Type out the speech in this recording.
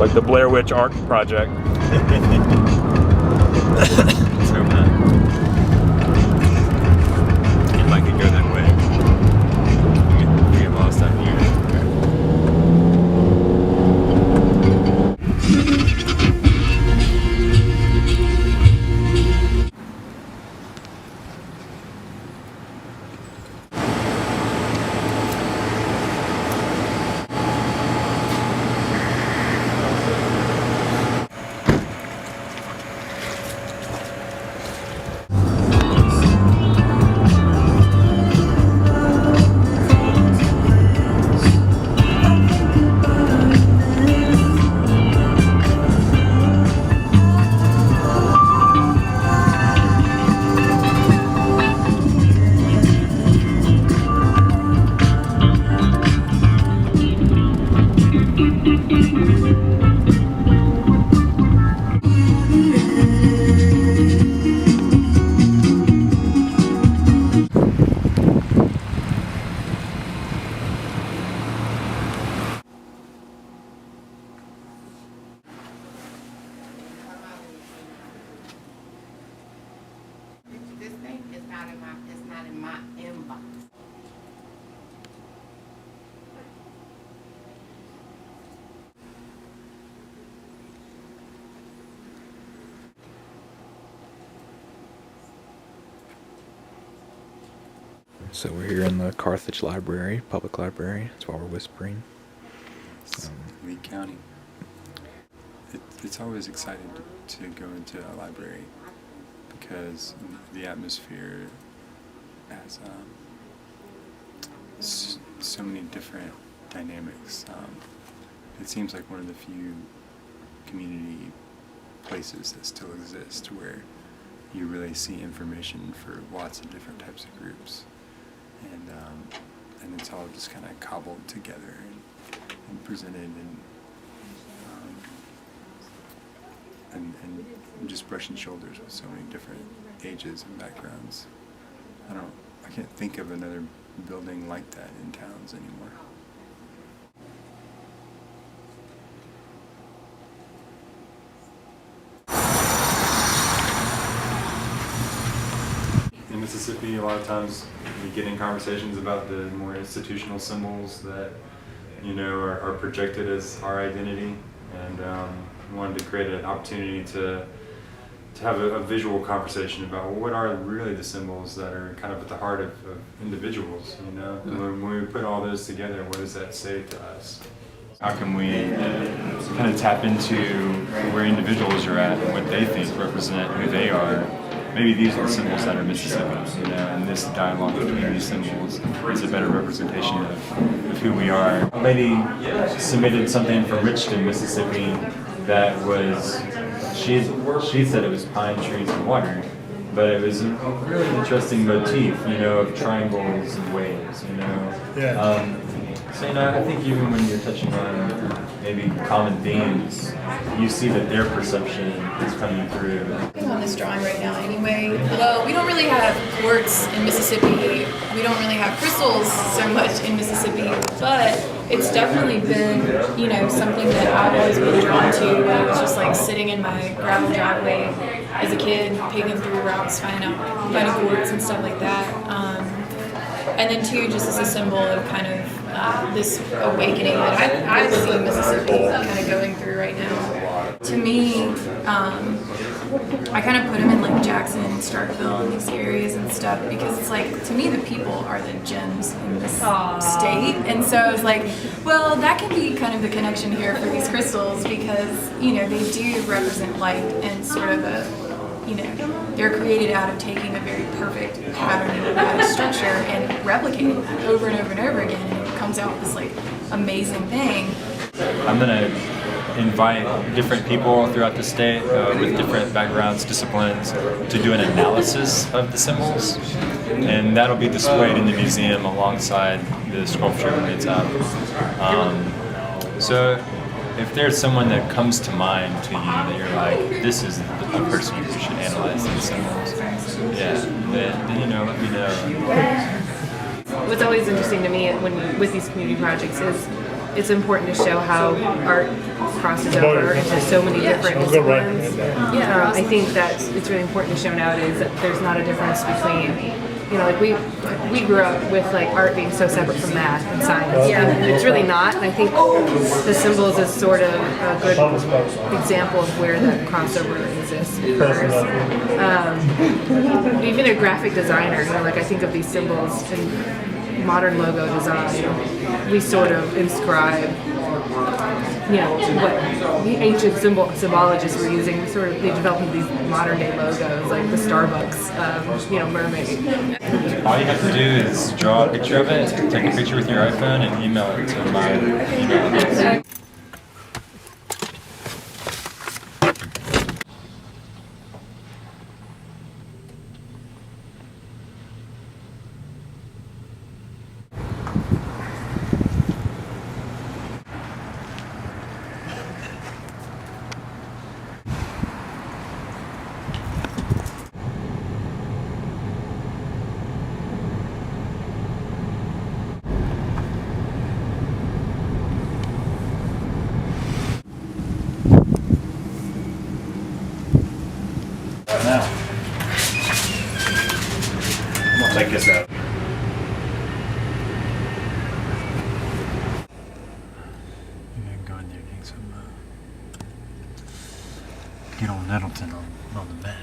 like the Blair Witch Ark project. So if I could go that way, we get lost out here. This thing is not in my inbox. So we're here in the Carthage Library, public library. That's why we're whispering. Lee County. It's always exciting to go into a library because the atmosphere has so many different dynamics. It seems like one of the few community places that still exist where you really see information for lots of different types of groups, and it's all just kind of cobbled together and presented and just brushing shoulders with so many different ages and backgrounds. I can't think of another building like that in towns anymore. In Mississippi, a lot of times we get in conversations about the more institutional symbols that, you know, are projected as our identity, and wanted to create an opportunity to have a visual conversation about, well, what are really the symbols that are kind of at the heart of individuals, you know? When we put all those together, what does that say to us? How can we kind of tap into where individuals are at and what they think represent who they are? Maybe these are the symbols that are Mississippi, you know, and this dialogue between these symbols is a better representation of who we are. A lady submitted something from Richton, Mississippi that was, she said it was pine trees and water, but it was a really interesting motif, you know, of triangles and waves, you know. Yeah. So, you know, I think even when you're touching on maybe common themes, you see that their perception is coming through. On this drawing right now anyway. Well, we don't really have quartz in Mississippi. We don't really have crystals so much in Mississippi, but it's definitely been, you know, something that I've always been drawn to. When I was just like sitting in my gravel driveway as a kid, picking through rocks, finding quartz and stuff like that. And then too, just as a symbol of kind of this awakening that I see Mississippi kind of going through right now. To me, I kind of put them in like Jackson, Starkville, and these areas and stuff because it's like, to me, the people are the gems in this state. And so I was like, well, that can be kind of the connection here for these crystals because, you know, they do represent light and sort of a, you know, they're created out of taking a very perfect pattern and out of structure and replicating that over and over and over again, and it comes out this like amazing thing. I'm gonna invite different people throughout the state with different backgrounds, disciplines, to do an analysis of the symbols, and that'll be displayed in the museum alongside the sculpture when it's up. So if there's someone that comes to mind to you that you're like, this is a person who should analyze these symbols, then you know, let me know. What's always interesting to me with these community projects is it's important to show how art crosses over into so many different disciplines. I think that it's really important to show nowadays that there's not a difference between, you know, like we grew up with like art being so separate from math and science. And it's really not. And I think the symbols is sort of a good example of where that crossover exists. Even a graphic designer, you know, like I think of these symbols in modern logo design, we sort of inscribe, you know, what the ancient symbologists were using. They developed these modern day logos, like the Starbucks, you know, mermaid. All you have to do is draw a picture of it, take a picture with your iPhone, and email it to my email address. Now, I'm gonna take this out. Maybe I can go in there and hang some, get old Nettleton on the map.